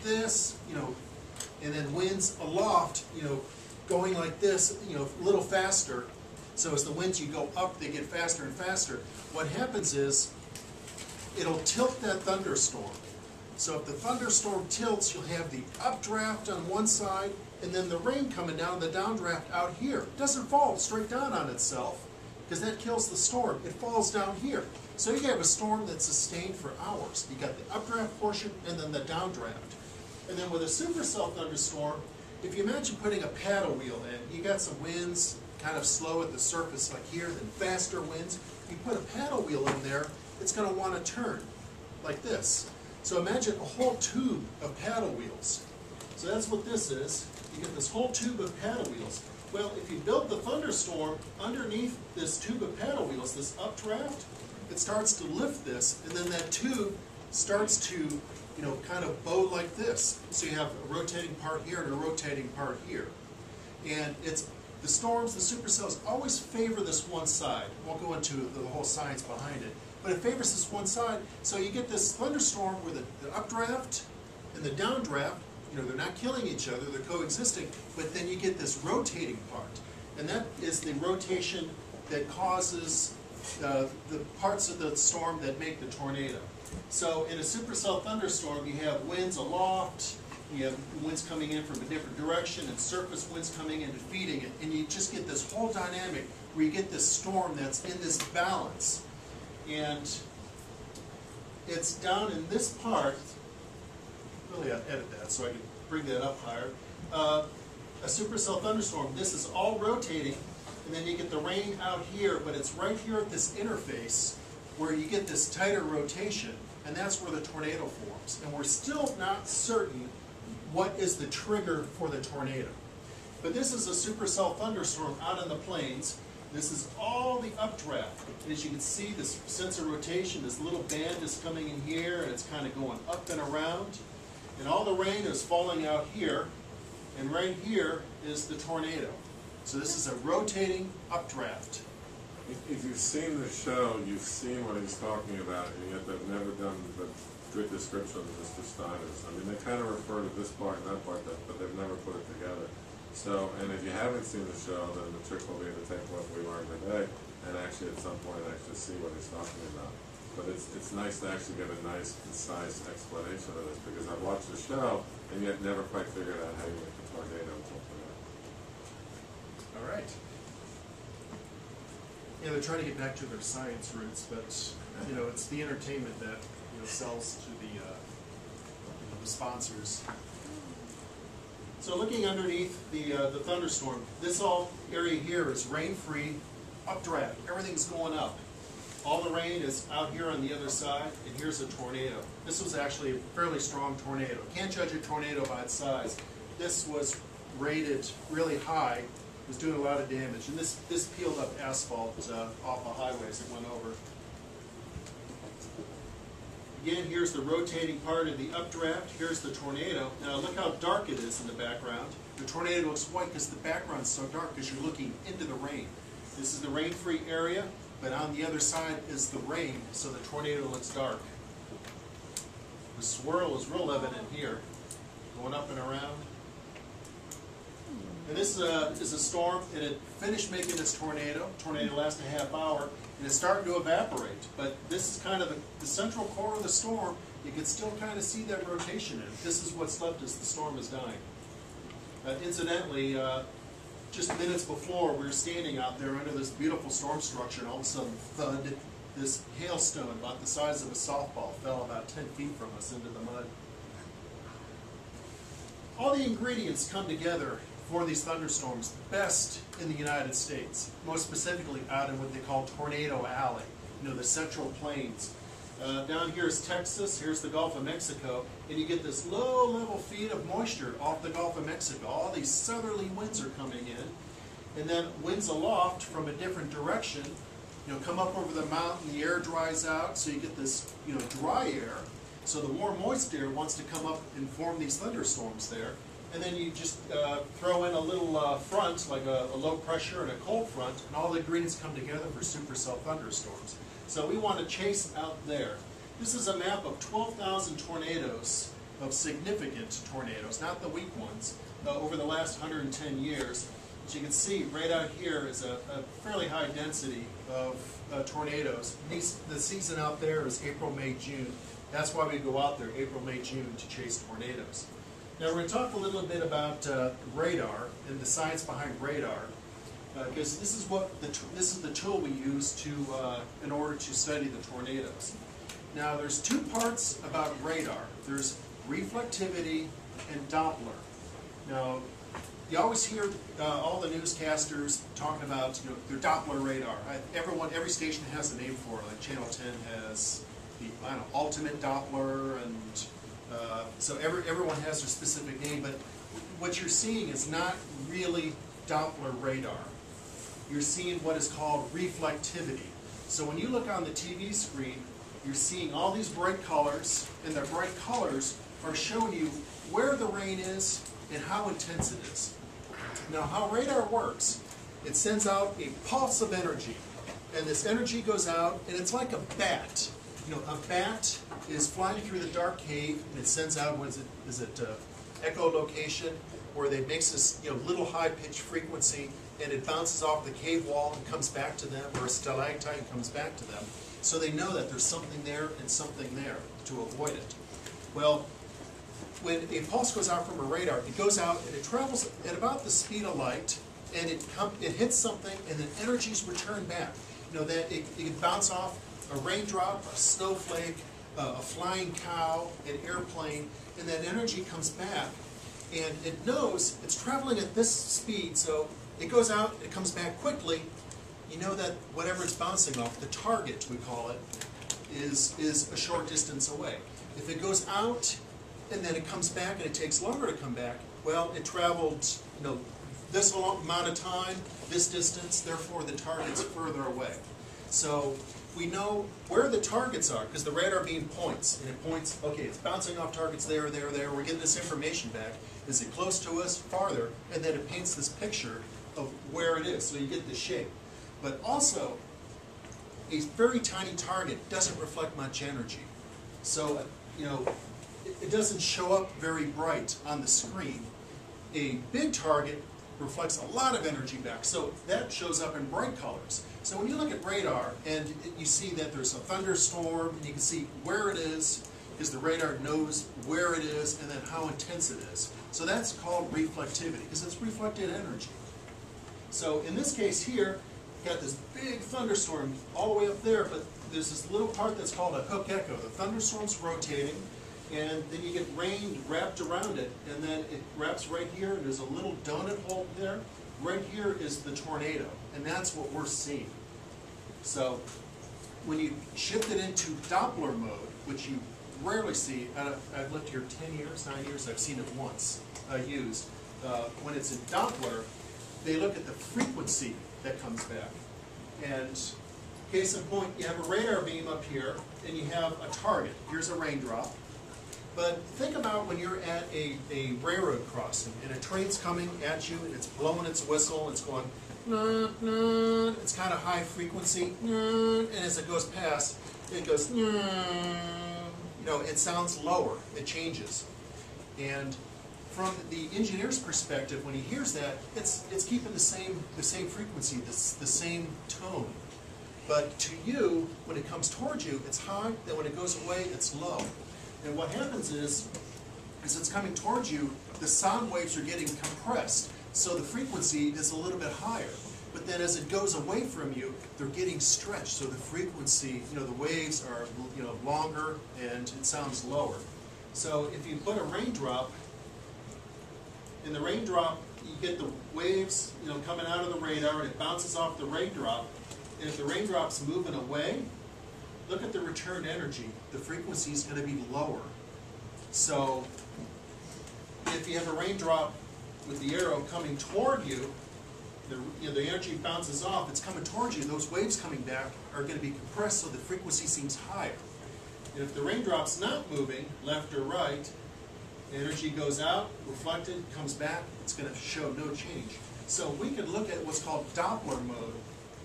this, and then winds aloft, going like this, a little faster. So as the winds, you go up, they get faster and faster. What happens is, it'll tilt that thunderstorm. So if the thunderstorm tilts, you'll have the updraft on one side, and then the rain coming down, the downdraft out here. It doesn't fall straight down on itself, because that kills the storm. It falls down here. So you have a storm that's sustained for hours. You got the updraft portion, and then the downdraft. And then with a supercell thunderstorm, if you imagine putting a paddle wheel in, you got some winds, kind of slow at the surface like here, then faster winds. You put a paddle wheel in there, it's going to want to turn like this. So imagine a whole tube of paddle wheels. So that's what this is. You get this whole tube of paddle wheels. Well, if you build the thunderstorm underneath this tube of paddle wheels, this updraft, it starts to lift this, and then that tube starts to, kind of bow like this. So you have a rotating part here and a rotating part here. And it's the storms, the supercells, always favor this one side. I won't go into the whole science behind it, but it favors this one side. So you get this thunderstorm where the updraft and the downdraft, they're not killing each other, they're coexisting, but then you get this rotating part. And that is the rotation that causes the parts of the storm that make the tornado. So in a supercell thunderstorm, you have winds aloft, you have winds coming in from a different direction, and surface winds coming in and feeding it, and you just get this whole dynamic where you get this storm that's in this balance. And it's down in this part, really I'd edit that so I can bring that up higher. A supercell thunderstorm, this is all rotating, and then you get the rain out here, but it's right here at this interface where you get this tighter rotation, and that's where the tornado forms. And we're still not certain what is the trigger for the tornado. But this is a supercell thunderstorm out on the plains. This is all the updraft. As you can see, this sense of rotation, this little band is coming in here, and it's kind of going up and around. And all the rain is falling out here, and right here is the tornado. So this is a rotating updraft. If you've seen the show, you've seen what he's talking about, and yet they've never done the good description of Mr. Stein is. I mean, they kind of refer to this part and that part, but they've never put it together. So, and if you haven't seen the show, then the trick will be to take what we learned today and actually at some point actually see what he's talking about. But it's nice to actually get a nice, concise explanation of this, because I've watched the show and yet never quite figured out how you make a tornado until today. All right. Yeah, they're trying to get back to their science roots, but it's the entertainment that sells to the sponsors. So looking underneath the thunderstorm, this all area here is rain-free, updraft. Everything's going up. All the rain is out here on the other side, and here's a tornado. This was actually a fairly strong tornado. Can't judge a tornado by its size. This was rated really high. Was doing a lot of damage, and this peeled up asphalt off a highway as it went over. Again, here's the rotating part of the updraft. Here's the tornado. Now look how dark it is in the background. The tornado looks white because the background's so dark because you're looking into the rain. This is the rain-free area, but on the other side is the rain, so the tornado looks dark. The swirl is real evident here, going up and around. And this is a storm, and it finished making its tornado. Tornado lasted a half hour, and it's starting to evaporate. But this is kind of the central core of the storm. You can still kind of see that rotation in it. This is what's left as the storm is dying. Incidentally, just minutes before, we were standing out there under this beautiful storm structure, and all of a sudden, thud, this hailstone about the size of a softball fell about 10 feet from us into the mud. All the ingredients come together for these thunderstorms best in the United States, most specifically out in what they call Tornado Alley, the Central Plains. Down here is Texas, here's the Gulf of Mexico, and you get this low-level feed of moisture off the Gulf of Mexico. All these southerly winds are coming in, and then winds aloft from a different direction, come up over the mountain, the air dries out, so you get this, dry air. So the warm, moist air wants to come up and form these thunderstorms there. And then you just throw in a little front, like a low pressure and a cold front, and all the ingredients come together for supercell thunderstorms. So we want to chase out there. This is a map of 12,000 tornadoes of significant tornadoes, not the weak ones, over the last 110 years. As you can see, right out here is a fairly high density of tornadoes. The season out there is April, May, June. That's why we go out there April, May, June to chase tornadoes. Now we're going to talk a little bit about radar and the science behind radar, because this is the tool we use to in order to study the tornadoes. Now there's two parts about radar. There's reflectivity and Doppler. Now you always hear all the newscasters talking about their Doppler radar. Every station has a name for it. Like Channel 10 has the ultimate Doppler, and so everyone has their specific name. But what you're seeing is not really Doppler radar. You're seeing what is called reflectivity. So when you look on the TV screen, you're seeing all these bright colors, and the bright colors are showing you where the rain is and how intense it is. Now, how radar works, it sends out a pulse of energy, and this energy goes out, and it's like a bat. A bat is flying through the dark cave, and it sends out, echolocation, where it makes this little high-pitched frequency, and it bounces off the cave wall and comes back to them, or a stalactite and comes back to them. So they know that there's something there and something there to avoid it. Well, when a pulse goes out from a radar, it goes out and it travels at about the speed of light, and it hits something, and then energy is returned back. That it can bounce off a raindrop, a snowflake, a flying cow, an airplane, and that energy comes back, and it knows it's traveling at this speed, so it goes out, it comes back quickly. You know that whatever it's bouncing off, the target, we call it, is a short distance away. If it goes out and then it comes back and it takes longer to come back, well, it traveled this amount of time, this distance, therefore the target's further away. So we know where the targets are, because the radar beam points, and it points, okay, it's bouncing off targets there, there, there, we're getting this information back. Is it close to us, farther, and then it paints this picture of where it is, so you get the shape. But also, a very tiny target doesn't reflect much energy. So, it doesn't show up very bright on the screen. A big target reflects a lot of energy back, so that shows up in bright colors. So when you look at radar and you see that there's a thunderstorm, and you can see where it is the radar knows where it is and then how intense it is. So that's called reflectivity, because it's reflected energy. So in this case here, you've got this big thunderstorm all the way up there, but there's this little part that's called a hook echo. The thunderstorm's rotating, and then you get rain wrapped around it, and then it wraps right here, and there's a little donut hole there. Right here is the tornado, and that's what we're seeing. So when you shift it into Doppler mode, which you rarely see, I've lived here 10 years, 9 years, I've seen it once used. When it's in Doppler, they look at the frequency that comes back. And case in point, you have a radar beam up here, and you have a target. Here's a raindrop. But think about when you're at a railroad crossing, and a train's coming at you, and it's blowing its whistle, it's going, nah, nah, it's kind of high frequency, nah, and as it goes past, it goes, nah, it sounds lower, it changes. And from the engineer's perspective, when he hears that, it's keeping the same frequency, the same tone. But to you, when it comes towards you, it's high, then when it goes away, it's low. And what happens is, as it's coming towards you, the sound waves are getting compressed, so the frequency is a little bit higher. But then as it goes away from you, they're getting stretched, so the frequency, the waves are, longer, and it sounds lower. So if you put a raindrop, in the raindrop, you get the waves, coming out of the radar, and it bounces off the raindrop, and if the raindrop's moving away, look at the return energy. The frequency is going to be lower. So if you have a raindrop with the arrow coming toward you, the energy bounces off, it's coming towards you, those waves coming back are going to be compressed, so the frequency seems higher. And if the raindrop's not moving, left or right, the energy goes out, reflected, comes back, it's going to show no change. So we could look at what's called Doppler mode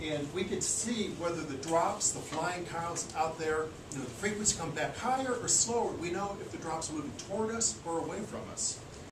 And we could see whether the drops, the flying cows out there, the frequency come back higher or slower. We know if the drops are moving toward us or away from us.